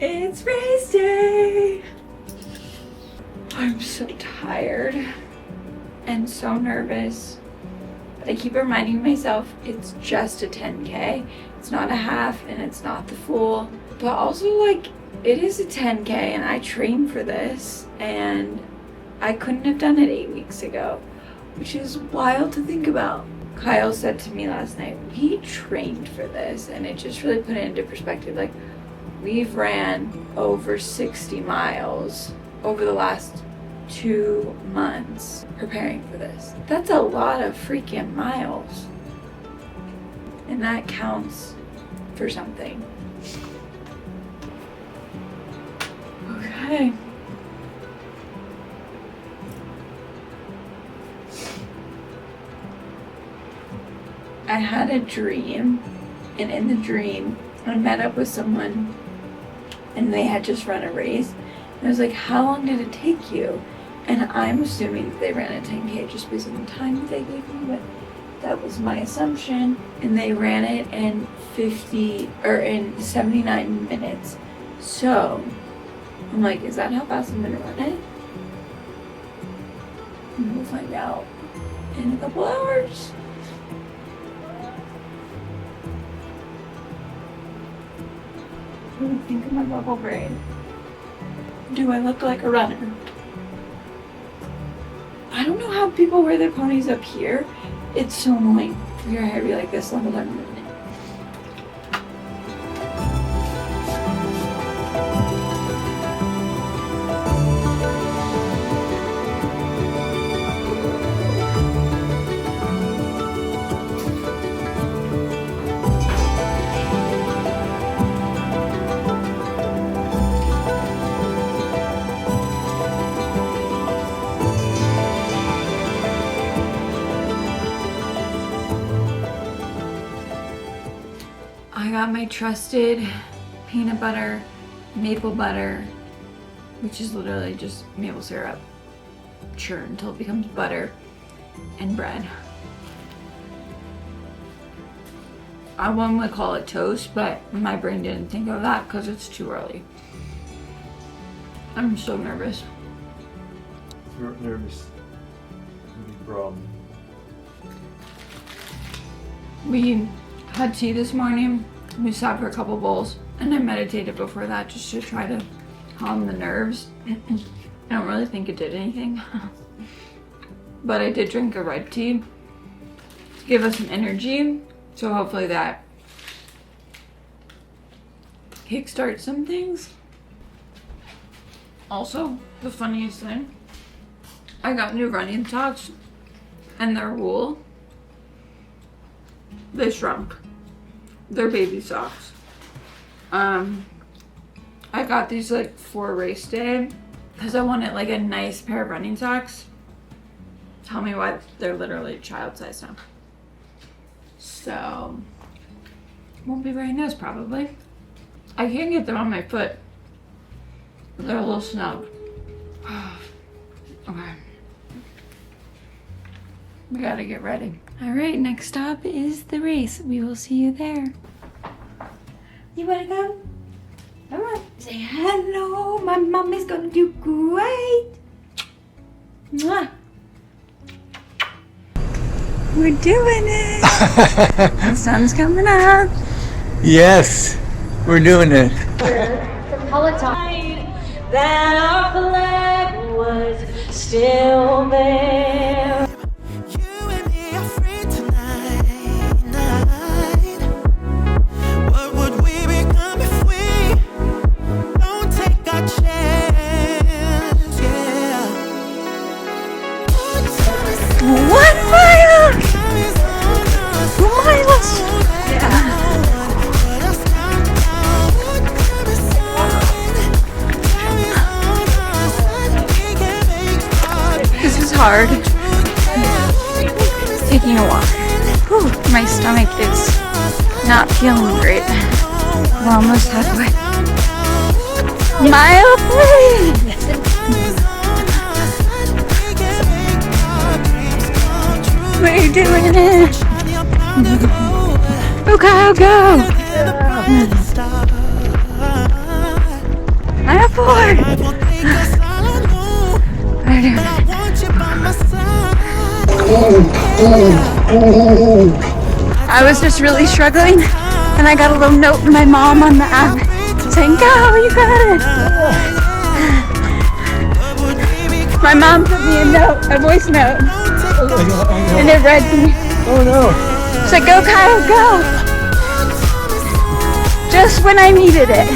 It's race day! I'm so tired and so nervous. But I keep reminding myself it's just a 10K. It's not a half and it's not the full. But also, like, it is a 10K and I trained for this. And I couldn't have done it 8 weeks ago, which is wild to think about. Kyle said to me last night, we trained for this. And it just really put it into perspective. Like, we've ran over 60 miles over the last 2 months preparing for this. That's a lot of freaking miles. And that counts for something. Okay. I had a dream, and in the dream, I met up with someone and they had just run a race. And I was like, how long did it take you? And I'm assuming that they ran a 10K just based on the time that they gave me, but that was my assumption. And they ran it in 79 minutes. So I'm like, is that how fast I'm gonna run it? And we'll find out in a couple hours. What do you think of my bubble braid? Do I look like a runner? I don't know how people wear their ponies up here. It's so annoying for your hair to be like this the whole time I'm moving it. I got my trusted peanut butter, maple butter, which is literally just maple syrup, churned until it becomes butter, and bread. One would call it toast, but my brain didn't think of that because it's too early. I'm so nervous. You're nervous. No problem. We had tea this morning. We sat for a couple bowls, and I meditated before that just to try to calm the nerves. I don't really think it did anything. But I did drink a red tea to give us some energy, so hopefully that kickstarts some things. Also, the funniest thing, I got new running socks, and they're wool. They shrunk. They're baby socks. I got these like for race day because I wanted like a nice pair of running socks. Tell me why they're literally child size now. So, won't be wearing those probably. I can't get them on my foot. They're a little snug. Okay. We gotta get ready. All right, next stop is the race. We will see you there. You wanna go? Come on. Say hello. My mommy's gonna do great. Mwah. We're doing it. The sun's coming up. Yes, we're doing it. That our flag was still there. You and me are free tonight. What would we become if we don't take our chance? Yeah. 1 mile. 2 miles. Yeah. This is hard. Taking a walk. Whew, my stomach is not feeling great. We're almost halfway. Mile 3. We're doing it. Okay, I'll go. 4. I will take us all I know, but I want you by my side. I was just really struggling, and I got a little note from my mom on the app saying, "Go, you got it." My mom sent me a voice note, and it read to me. Oh no! She's like, "Go, Kyle, go!" Just when I needed it.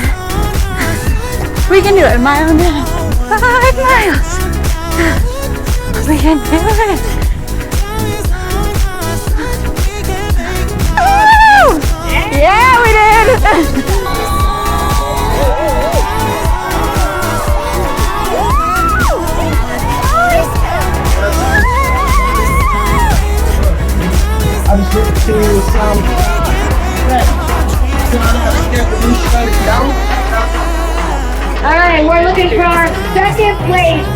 We can do it, mile and a half. 5 miles. We can do it. Woo! Yeah, we did. I'm switching to some All right, we're looking for our second place.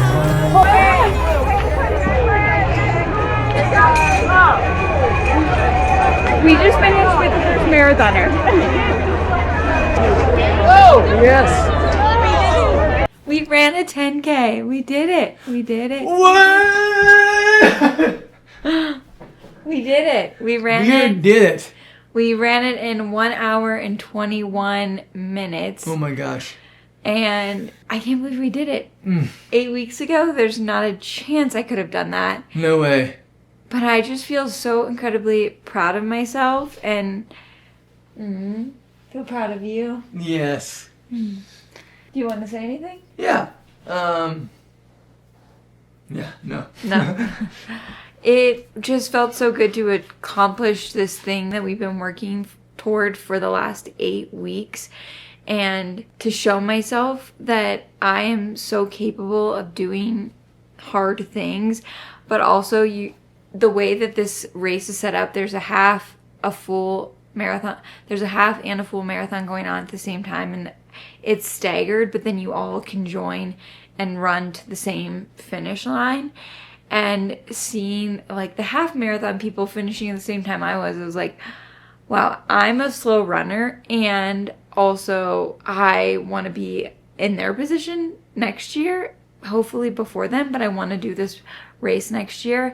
We just finished with the first marathoner. Oh, yes! We ran a 10K. We did it. We did it. What? We did it. We ran We it. did it. We ran it in 1 hour and 21 minutes. Oh my gosh. And I can't believe we did it. 8 weeks ago, there's not a chance I could have done that. No way. But I just feel so incredibly proud of myself and feel proud of you. Yes. Do you want to say anything? Yeah. Yeah, no. No. It just felt so good to accomplish this thing that we've been working toward for the last 8 weeks, and to show myself that I am so capable of doing hard things, but also the way that this race is set up, there's a half, a full marathon. There's a half and a full marathon going on at the same time, and it's staggered, but then you all can join and run to the same finish line. And seeing like the half marathon people finishing at the same time I was like, wow, I'm a slow runner, and also I want to be in their position next year, hopefully before then, but I want to do this race next year.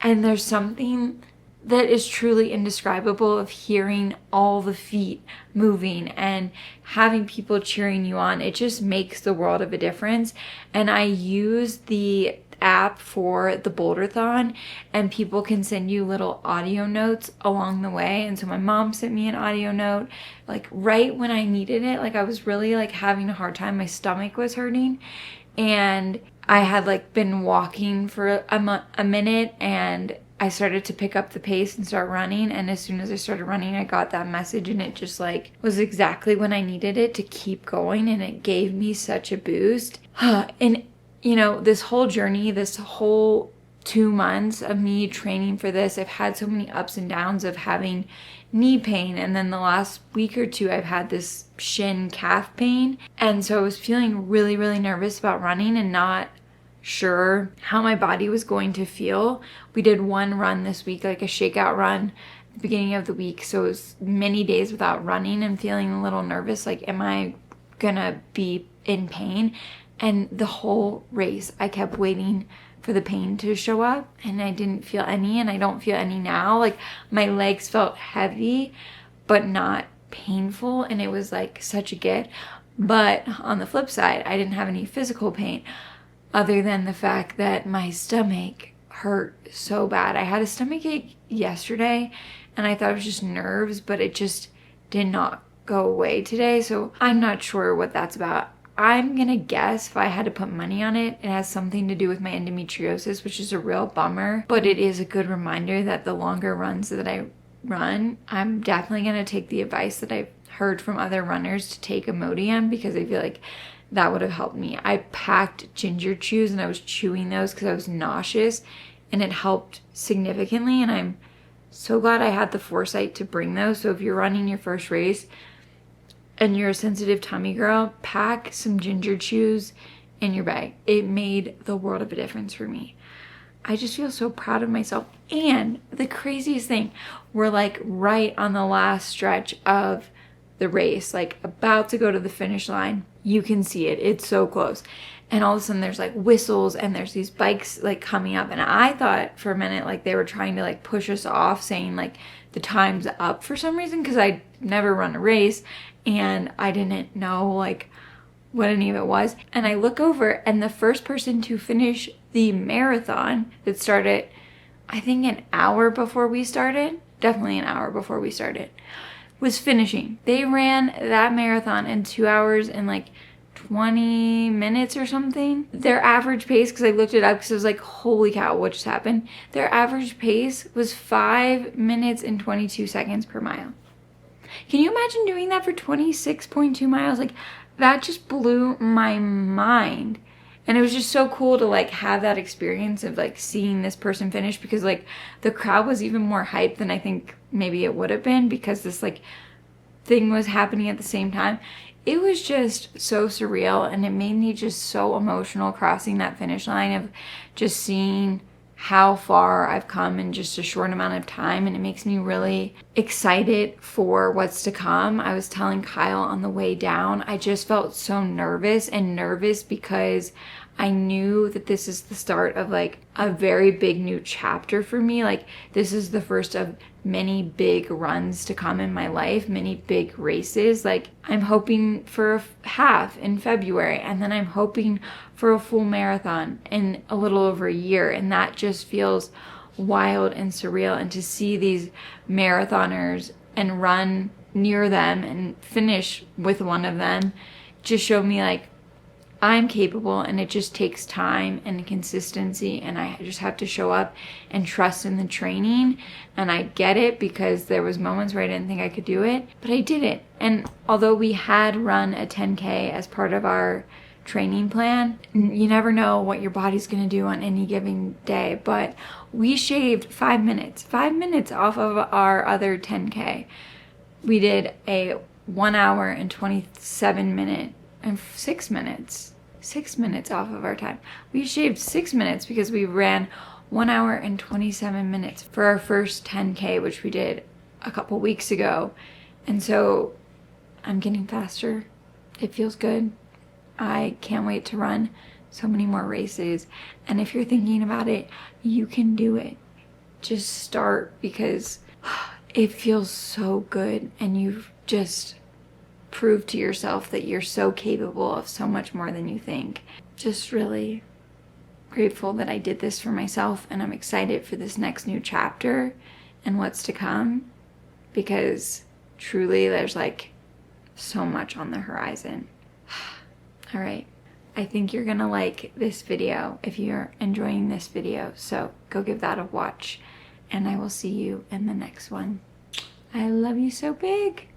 And there's something that is truly indescribable of hearing all the feet moving and having people cheering you on. It just makes the world of a difference. And I use the app for the Boulderthon, and people can send you little audio notes along the way. And so my mom sent me an audio note like right when I needed it. Like I was really like having a hard time. My stomach was hurting, and I had like been walking for a minute, and I started to pick up the pace and start running. And as soon as I started running, I got that message, and it just like was exactly when I needed it to keep going. And it gave me such a boost. And you know, this whole journey, this whole 2 months of me training for this, I've had so many ups and downs of having knee pain. And then the last week or two, I've had this shin calf pain. And so I was feeling really, really nervous about running and not sure how my body was going to feel. We did one run this week, like a shakeout run at the beginning of the week. So it was many days without running and feeling a little nervous. Like, am I gonna be in pain? And the whole race, I kept waiting for the pain to show up, and I didn't feel any, and I don't feel any now. Like my legs felt heavy, but not painful, and it was like such a gift. But on the flip side, I didn't have any physical pain other than the fact that my stomach hurt so bad. I had a stomach ache yesterday, and I thought it was just nerves, but it just did not go away today. So I'm not sure what that's about. I'm gonna guess, if I had to put money on it, it has something to do with my endometriosis, which is a real bummer. But it is a good reminder that the longer runs that I run, I'm definitely gonna take the advice that I've heard from other runners to take Imodium, because I feel like that would have helped me. I packed ginger chews, and I was chewing those because I was nauseous, and it helped significantly. And I'm so glad I had the foresight to bring those. So if you're running your first race and you're a sensitive tummy girl, pack some ginger chews in your bag. It made the world of a difference for me. I just feel so proud of myself. And the craziest thing, we're like right on the last stretch of the race, like about to go to the finish line. You can see it. It's so close. And all of a sudden there's like whistles and there's these bikes like coming up. And I thought for a minute like they were trying to like push us off, saying like the time's up for some reason, because I'd never run a race and I didn't know like what any of it was. And I look over and the first person to finish the marathon that started, I think an hour before we started, definitely an hour before we started, was finishing. They ran that marathon in 2 hours and like 20 minutes or something. Their average pace, because I looked it up because I was like, holy cow, what just happened? Their average pace was 5 minutes and 22 seconds per mile. Can you imagine doing that for 26.2 miles? Like, that just blew my mind. And it was just so cool to like have that experience of like seeing this person finish, because like the crowd was even more hyped than I think maybe it would have been, because this like thing was happening at the same time. It was just so surreal, and it made me just so emotional crossing that finish line of just seeing how far I've come in just a short amount of time. And it makes me really excited for what's to come. I was telling Kyle on the way down, I just felt so nervous because I knew that this is the start of like a very big new chapter for me. Like, this is the first of many big runs to come in my life, many big races. Like, I'm hoping for a half in February, and then I'm hoping for a full marathon in a little over a year. And that just feels wild and surreal. And to see these marathoners and run near them and finish with one of them just showed me like I'm capable, and it just takes time and consistency, and I just have to show up and trust in the training. And I get it, because there was moments where I didn't think I could do it, but I did it. And although we had run a 10K as part of our training plan, you never know what your body's gonna do on any given day, but we shaved 5 minutes off of our other 10K. We did a 1 hour and 27 minute and 6 minutes off of our time. We shaved 6 minutes because we ran 1 hour and 27 minutes for our first 10K, which we did a couple weeks ago. And so I'm getting faster. It feels good. I can't wait to run so many more races. And if you're thinking about it, you can do it. Just start, because it feels so good, and you've just prove to yourself that you're so capable of so much more than you think. Just really grateful that I did this for myself, and I'm excited for this next new chapter and what's to come, because truly there's like so much on the horizon. All right, I think you're gonna like this video if you're enjoying this video, so go give that a watch, and I will see you in the next one. I love you so big.